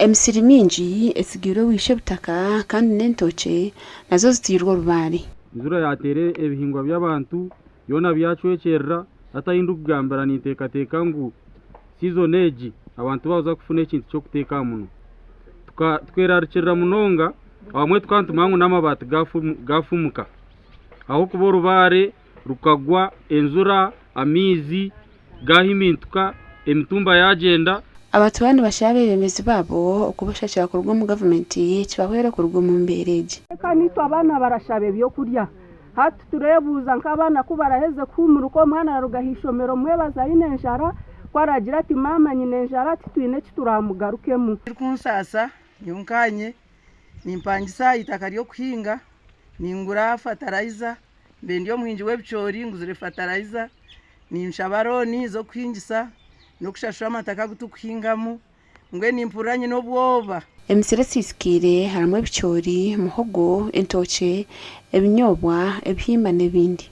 emisiri mingi esigiro wishe butaka kandi n'entoke nazo zitirwa rubari. Nzura yatere ebihingwa by'abantu yona byacwekerera atahindu kugambira nitekateka ngu season egi abantu baza kufuna ekintu cyo kuteka muno twerarikirira munonga abamwe twantumangu n'amabati gafumuka aho kuba rubare rukagwa enzura amizi gahimintuka emitumba yagenda. Abantu bandi bashabe bemezi babo okubashakira kurugwa mu government kibahwera kurugwa mu mbereje. Kandi abana barashabe byo kurya hati turebuza nk'abana kubaraheze kumuruko mwana rugahishomero mwebaza inenjara kwaragira ati mama nyine njara ati twine kituramugarukemu kunsasa yunkanye nimpangisa itaka ryo kuhinga ningura fertilizer bendiyo mwinji webchori nguzire fertilizer ninshabaroni zo kuhingisa no kushashura amataka gutukuhingamu ngwe nimpuranye no bwoba. Emisiri sisikire haramwe bichori muhogo entoke ebinyobwa ebihimba n'ebindi.